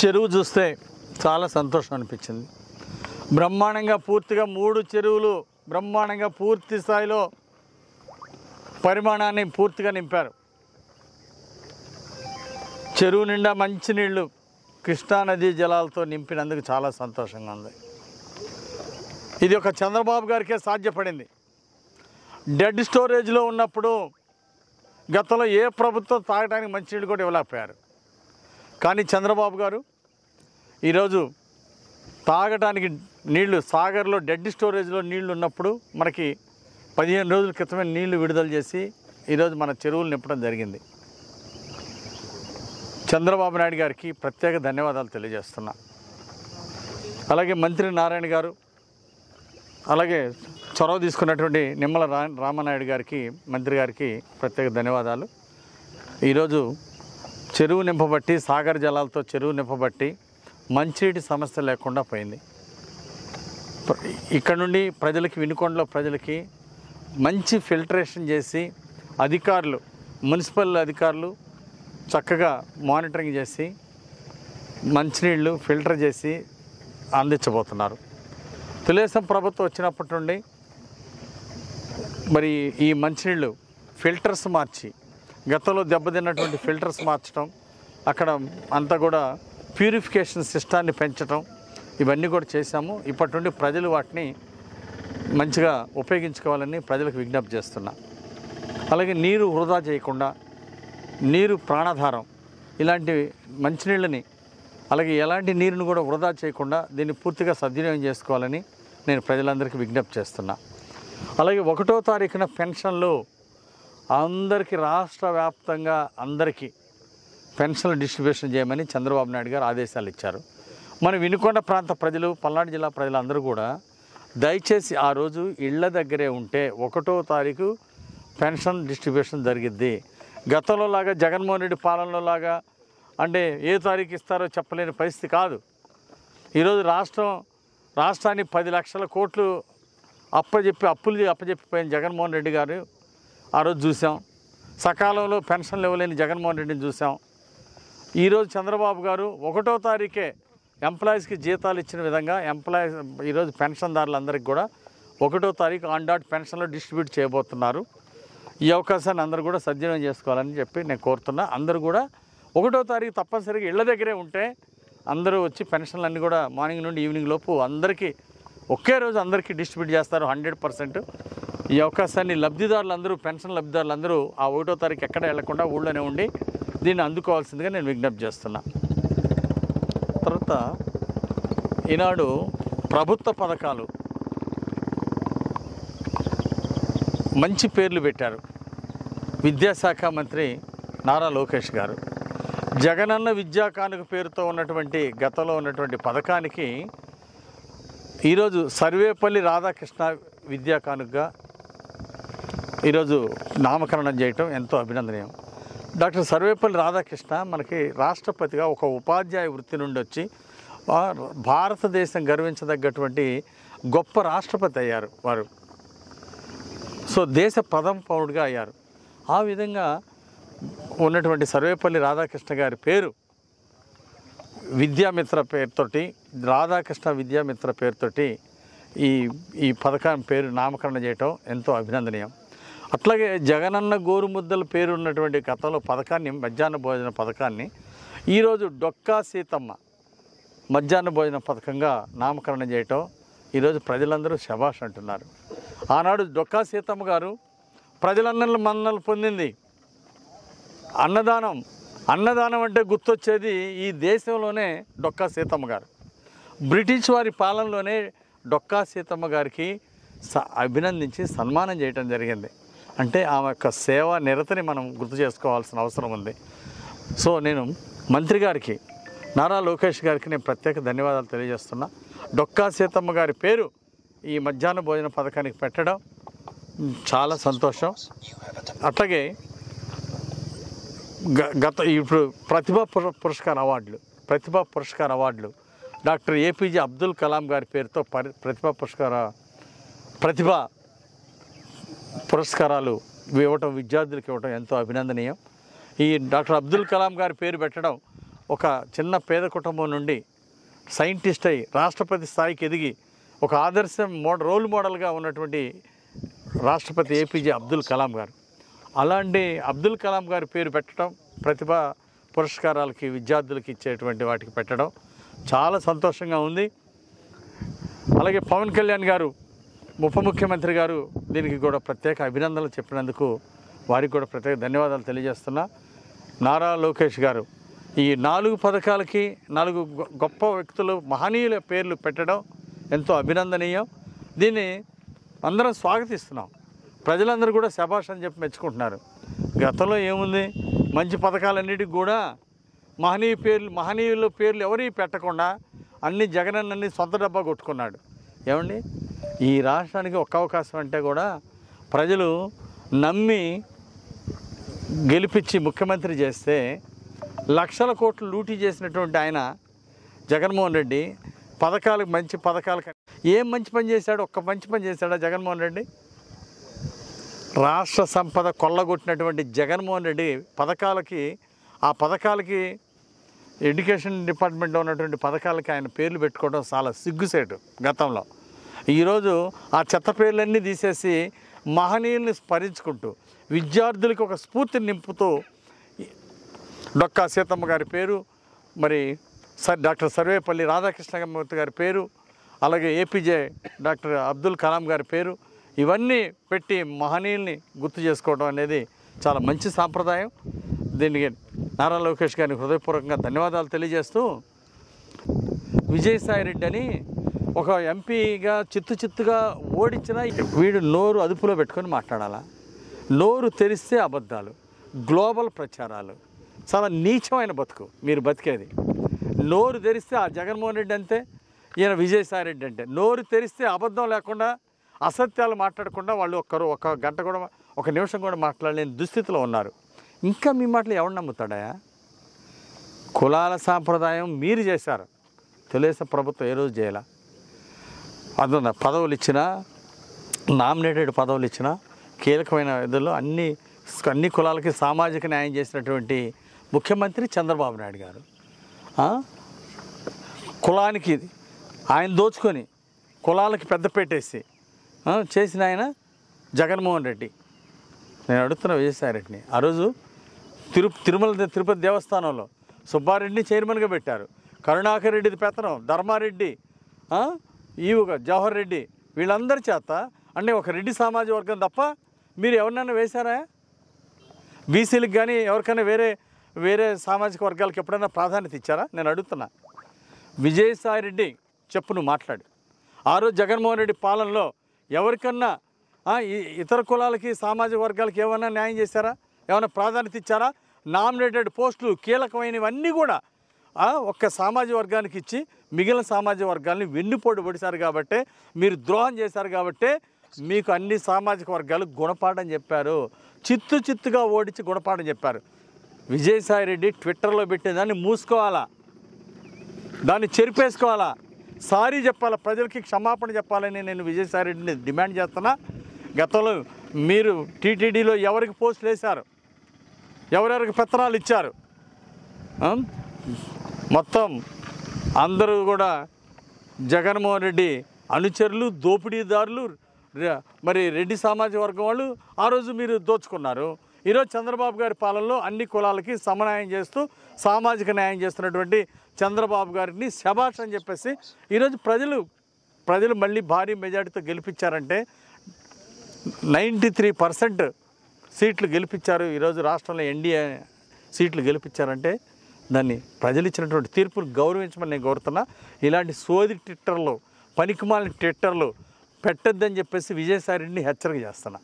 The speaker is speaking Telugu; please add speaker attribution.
Speaker 1: చెరువు చూస్తే చాలా సంతోషం అనిపించింది. బ్రహ్మాండంగా పూర్తిగా 3 చెరువులు బ్రహ్మాండంగా పూర్తి స్థాయిలో పరిమాణాన్ని పూర్తిగా నింపారు. చెరువు నిండా మంచినీళ్ళు కృష్ణానదీ జలాలతో నింపినందుకు చాలా సంతోషంగా ఉంది. ఇది ఒక చంద్రబాబు గారికే సాధ్యపడింది. డెడ్ స్టోరేజ్లో ఉన్నప్పుడు గతంలో ఏ ప్రభుత్వం తాగడానికి మంచినీళ్ళు కూడా ఇవ్వలేకపోయారు. కానీ చంద్రబాబు గారు ఈరోజు తాగడానికి నీళ్లు సాగర్లో డెడ్ స్టోరేజ్లో నీళ్లు ఉన్నప్పుడు మనకి 15 రోజుల క్రితమే నీళ్లు విడుదల చేసి ఈరోజు మన చెరువులు నింపడం జరిగింది. చంద్రబాబు నాయుడు గారికి ప్రత్యేక ధన్యవాదాలు తెలియజేస్తున్నా. అలాగే మంత్రి నారాయణ గారు, అలాగే చొరవ తీసుకున్నటువంటి నిమ్మల రామనాయుడు గారికి, మంత్రి గారికి ప్రత్యేక ధన్యవాదాలు. ఈరోజు చెరువు నింపబట్టి, సాగర్ జలాలతో చెరువు నింపబట్టి మంచినీటి సమస్య లేకుండా పోయింది. ఇక్కడ నుండి ప్రజలకి, వినుకొండలో ప్రజలకి మంచి ఫిల్టరేషన్ చేసి అధికారులు, మున్సిపల్ అధికారులు చక్కగా మానిటరింగ్ చేసి మంచినీళ్ళు ఫిల్టర్ చేసి అందించబోతున్నారు. తెలుగుదేశం ప్రభుత్వం వచ్చినప్పటి నుండి మరి ఈ మంచినీళ్ళు ఫిల్టర్స్ మార్చి, గతంలో దెబ్బతిన్నటువంటి ఫిల్టర్స్ మార్చడం, అక్కడ అంతా కూడా ప్యూరిఫికేషన్ సిస్టాన్ని పెంచడం, ఇవన్నీ కూడా చేశాము. ఇప్పటి నుండి ప్రజలు వాటిని మంచిగా ఉపయోగించుకోవాలని ప్రజలకు విజ్ఞప్తి చేస్తున్నా. అలాగే నీరు వృధా చేయకుండా, నీరు ప్రాణాధారం, ఇలాంటి మంచినీళ్ళని, అలాగే ఎలాంటి నీరుని కూడా వృధా చేయకుండా దీన్ని పూర్తిగా సద్వినియోగం చేసుకోవాలని నేను ప్రజలందరికీ విజ్ఞప్తి చేస్తున్నా. అలాగే 1వ తారీఖున పెన్షన్లు అందరికీ, రాష్ట్ర వ్యాప్తంగా అందరికీ పెన్షన్లు డిస్ట్రిబ్యూషన్ చేయమని చంద్రబాబు నాయుడు గారు ఆదేశాలు ఇచ్చారు. మన వినుకొండ ప్రాంత ప్రజలు, పల్నాడు జిల్లా ప్రజలందరూ కూడా దయచేసి ఆ రోజు ఇళ్ల దగ్గరే ఉంటే 1వ తారీఖు పెన్షన్ డిస్ట్రిబ్యూషన్ జరిగిద్ది. గతంలో లాగా జగన్మోహన్ రెడ్డి పాలనలో లాగా అంటే ఏ తారీఖు ఇస్తారో చెప్పలేని పరిస్థితి కాదు. ఈరోజు రాష్ట్రాన్ని 10 లక్షల కోట్లు అప్పులు అప్పచెప్పిపోయిన జగన్మోహన్ రెడ్డి గారు ఆ రోజు చూసాం. సకాలంలో పెన్షన్లు ఇవ్వలేని జగన్మోహన్ రెడ్డిని చూసాం. ఈరోజు చంద్రబాబు గారు 1వ తారీఖే ఎంప్లాయీస్కి జీతాలు ఇచ్చిన విధంగా ఈరోజు పెన్షన్దారులందరికీ కూడా 1వ తారీఖు ఆన్ డాట్ పెన్షన్లు డిస్ట్రిబ్యూట్ చేయబోతున్నారు. ఈ అవకాశాన్ని అందరూ కూడా సద్వినియోగం చేసుకోవాలని చెప్పి నేను కోరుతున్నా. అందరూ కూడా 1వ తారీఖు తప్పనిసరిగా ఇళ్ల దగ్గరే ఉంటే అందరూ వచ్చి పెన్షన్లు అన్నీ కూడా మార్నింగ్ నుండి ఈవినింగ్ లోపు అందరికీ ఒకే రోజు అందరికీ డిస్ట్రిబ్యూట్ చేస్తారు 100%. ఈ అవకాశాన్ని లబ్ధిదారులందరూ, పెన్షన్ లబ్ధిదారులందరూ ఆ 1వ తారీఖు ఎక్కడ వెళ్లకుండా ఊళ్ళోనే ఉండి దీన్ని అందుకోవాల్సిందిగా నేను విజ్ఞప్తి చేస్తున్నా. తర్వాత ఈనాడు ప్రభుత్వ పథకాలు మంచి పేర్లు పెట్టారు. విద్యాశాఖ మంత్రి నారా లోకేష్ గారు జగనన్న విద్యా కానుక పేరుతో ఉన్నటువంటి గతంలో ఉన్నటువంటి పథకానికి ఈరోజు సర్వేపల్లి రాధాకృష్ణ విద్యా కానుకగా ఈరోజు నామకరణం చేయటం ఎంతో అభినందనీయం. డాక్టర్ సర్వేపల్లి రాధాకృష్ణ మనకి రాష్ట్రపతిగా ఒక ఉపాధ్యాయ వృత్తి నుండి వచ్చి భారతదేశం గర్వించదగ్గటువంటి గొప్ప రాష్ట్రపతి అయ్యారు వారు. సో దేశ ప్రథమ పౌరుడిగా అయ్యారు. ఆ విధంగా ఉన్నటువంటి సర్వేపల్లి రాధాకృష్ణ గారి పేరు విద్యామిత్ర పేరుతోటి, రాధాకృష్ణ విద్యామిత్ర పేరుతోటి ఈ పథకం పేరు నామకరణం చేయటం ఎంతో అభినందనీయం. అట్లాగే జగనన్న గోరుముద్దల పేరు ఉన్నటువంటి గతంలో పథకాన్ని, మధ్యాహ్న భోజన పథకాన్ని ఈరోజు డొక్కా సీతమ్మ మధ్యాహ్న భోజన పథకంగా నామకరణం చేయటం ఈరోజు ప్రజలందరూ శభాష్ అంటున్నారు. ఆనాడు డొక్కా సీతమ్మ గారు ప్రజలందరి మన్ననలు పొందింది. అన్నదానం అంటే గుర్తొచ్చేది ఈ దేశంలోనే డొక్కా సీతమ్మ గారు. బ్రిటిష్ వారి పాలనలోనే డొక్కా సీతమ్మ గారికి అభినందించి సన్మానం చేయటం జరిగింది. అంటే ఆమె యొక్క సేవా నిరతని మనం గుర్తు చేసుకోవాల్సిన అవసరం ఉంది. సో నేను మంత్రి గారికి, నారా లోకేష్ గారికి నేను ప్రత్యేక ధన్యవాదాలు తెలియజేస్తున్నా. డొక్కా సీతమ్మ గారి పేరు ఈ మధ్యాహ్న భోజన పథకానికి పెట్టడం చాలా సంతోషం. అట్లాగే ఇప్పుడు ప్రతిభా పురస్కార్ అవార్డులు డాక్టర్ ఏపీజే అబ్దుల్ కలాం గారి పేరుతో ప్రతిభా పురస్కారాలు ఇవ్వటం, విద్యార్థులకు ఇవ్వటం ఎంతో అభినందనీయం. ఈ డాక్టర్ అబ్దుల్ కలాం గారి పేరు పెట్టడం ఒక చిన్న పేద కుటుంబం నుండి సైంటిస్ట్ అయి రాష్ట్రపతి స్థాయికి ఎదిగి ఒక ఆదర్శం రోల్ మోడల్గా ఉన్నటువంటి రాష్ట్రపతి ఏపీజే అబ్దుల్ కలాం గారు. అలాంటి అబ్దుల్ కలాం గారి పేరు పెట్టడం, ప్రతిభా పురస్కారాలకి విద్యార్థులకి ఇచ్చేటువంటి వాటికి పెట్టడం చాలా సంతోషంగా ఉంది. అలాగే పవన్ కళ్యాణ్ గారు, ఉప ముఖ్యమంత్రి గారు దీనికి కూడా ప్రత్యేక అభినందనలు చెప్పినందుకు వారికి కూడా ప్రత్యేక ధన్యవాదాలు తెలియజేస్తున్నా. నారా లోకేష్ గారు ఈ 4 పథకాలకి 4 గొప్ప వ్యక్తులు, మహనీయుల పేర్లు పెట్టడం ఎంతో అభినందనీయం. దీన్ని అందరం స్వాగతిస్తున్నాం. ప్రజలందరూ కూడా శభాష్ అని చెప్పి మెచ్చుకుంటున్నారు. గతంలో ఏముంది, మంచి పథకాలన్నిటికి కూడా మహనీయుల పేర్లు ఎవరీ పెట్టకుండా అన్ని జగనన్నని సొంత డబ్బా కొట్టుకున్నాడు. ఏమండి, ఈ రాష్ట్రానికి ఒక్క అవకాశం అంటే కూడా ప్రజలు నమ్మి గెలిపించి ముఖ్యమంత్రి చేస్తే లక్షల కోట్లు లూటీ చేసినటువంటి ఆయన జగన్మోహన్ రెడ్డి మంచి పథకాలకు ఏం మంచి పని చేశాడు? ఒక్క మంచి పని చేశాడా జగన్మోహన్ రెడ్డి? రాష్ట్ర సంపద కొల్లగొట్టినటువంటి జగన్మోహన్ రెడ్డి ఆ పథకాలకి ఎడ్యుకేషన్ డిపార్ట్మెంట్లో ఉన్నటువంటి పథకాలకి ఆయన పేర్లు పెట్టుకోవడం చాలా సిగ్గుసేటు. గతంలో ఈరోజు ఆ చెత్త పేర్లన్నీ తీసేసి మహనీయుల్ని స్మరించుకుంటూ విద్యార్థులకి ఒక స్ఫూర్తిని నింపుతూ డొక్కా సీతమ్మ గారి పేరు, మరి డాక్టర్ సర్వేపల్లి రాధాకృష్ణమూర్తి గారి పేరు, అలాగే ఏపీజే డాక్టర్ అబ్దుల్ కలాం గారి పేరు, ఇవన్నీ పెట్టి మహనీయుల్ని గుర్తు చేసుకోవడం అనేది చాలా మంచి సాంప్రదాయం. దీనికి నారా లోకేష్ గారిని హృదయపూర్వకంగా ధన్యవాదాలు తెలియజేస్తూ, విజయసాయిరెడ్డి అని ఒక ఎంపీగా చిత్తుగా ఓడించిన వీడు నోరు అదుపులో పెట్టుకొని మాట్లాడాలా? నోరు తెరిస్తే అబద్ధాలు, గ్లోబల్ ప్రచారాలు, చాలా నీచమైన బతుకు మీరు బతికేది. నోరు తెరిస్తే ఆ జగన్మోహన్ రెడ్డి అంతే, ఈయన విజయసాయిరెడ్డి అంటే నోరు తెరిస్తే అబద్ధం లేకుండా, అసత్యాలు మాట్లాడకుండా వాళ్ళు ఒక గంట కూడా, ఒక నిమిషం కూడా మాట్లాడలేని దుస్థితిలో ఉన్నారు. ఇంకా మీ మాటలు ఎవరు నమ్ముతాడా? కులాల సాంప్రదాయం మీరు చేశారు, తెలుగుదేశం ప్రభుత్వం ఏ రోజు చేయాల? అందున పదవులు ఇచ్చినా, నామినేటెడ్ పదవులు ఇచ్చినా, కీలకమైన విధుల్లో అన్ని కులాలకి సామాజిక న్యాయం చేసినటువంటి ముఖ్యమంత్రి చంద్రబాబు నాయుడు గారు. కులానికి ఆయన దోచుకొని కులాలకి పెద్ద పెట్టేసి చేసిన ఆయన జగన్మోహన్ రెడ్డి. నేను అడుగుతున్న విజయసాయిరెడ్డిని, ఆ రోజు తిరుపతి దేవస్థానంలో సుబ్బారెడ్డిని చైర్మన్గా పెట్టారు. కరుణాకర్ రెడ్డిది పెత్తనం, ధర్మారెడ్డి, ఈవుగా జవహర్ రెడ్డి, వీళ్ళందరి చేత అంటే ఒక రెడ్డి సామాజిక వర్గం తప్ప మీరు ఎవరినైనా వేశారా? బీసీలకు కానీ ఎవరికైనా వేరే సామాజిక వర్గాలకు ఎప్పుడైనా ప్రాధాన్యత ఇచ్చారా? నేను అడుగుతున్నా. విజయసాయిరెడ్డి చెప్పు, నువ్వు మాట్లాడు. ఆ రోజు జగన్మోహన్ రెడ్డి పాలనలో ఎవరికన్నా ఇతర కులాలకి సామాజిక వర్గాలకి ఏమైనా న్యాయం చేశారా? ఏమైనా ప్రాధాన్యత ఇచ్చారా? నామినేటెడ్ పోస్టులు కీలకమైనవన్నీ కూడా ఒక్క సామాజిక వర్గానికి ఇచ్చి మిగిలిన సామాజిక వర్గాలని వెన్నుపోటు పొడిచారు కాబట్టే, మీరు ద్రోహం చేశారు కాబట్టే మీకు అన్ని సామాజిక వర్గాలు గుణపాఠం చెప్పారు. చిత్తుగా ఓడించి గుణపాఠం చెప్పారు. విజయసాయిరెడ్డి ట్విట్టర్లో పెట్టేదాన్ని మూసుకోవాలా, దాన్ని చెరిపేసుకోవాలా, సారీ చెప్పాలా, ప్రజలకి క్షమాపణ చెప్పాలని నేను విజయసాయిరెడ్డిని డిమాండ్ చేస్తున్నా. గతంలో మీరు టీటీడీలో ఎవరికి పోస్టులు వేశారు, ఎవరెవరికి పత్రాలు ఇచ్చారు, మొత్తం అందరూ కూడా జగన్మోహన్ రెడ్డి అనుచరులు, దోపిడీదారులు, మరి రెడ్డి సామాజిక వర్గం వాళ్ళు ఆ రోజు మీరు దోచుకున్నారు. ఈరోజు చంద్రబాబు గారి పాలనలో అన్ని కులాలకి సమన్యాయం చేస్తూ సామాజిక న్యాయం చేస్తున్నటువంటి చంద్రబాబు గారిని శభాష్ అని చెప్పేసి ఈరోజు ప్రజలు మళ్ళీ భారీ మెజార్టీతో గెలిపించారంటే 93% సీట్లు గెలిపించారు. ఈరోజు రాష్ట్రంలో ఎన్డీఏ సీట్లు గెలిపించారంటే దాన్ని ప్రజలు ఇచ్చినటువంటి తీర్పును గౌరవించమని నేను కోరుతున్నా. ఇలాంటి సోది ట్విట్టర్లు, పనికిమాలిన ట్విట్టర్లు పెట్టొద్దని చెప్పేసి విజయసాయిరెడ్డిని హెచ్చరిక చేస్తున్నా.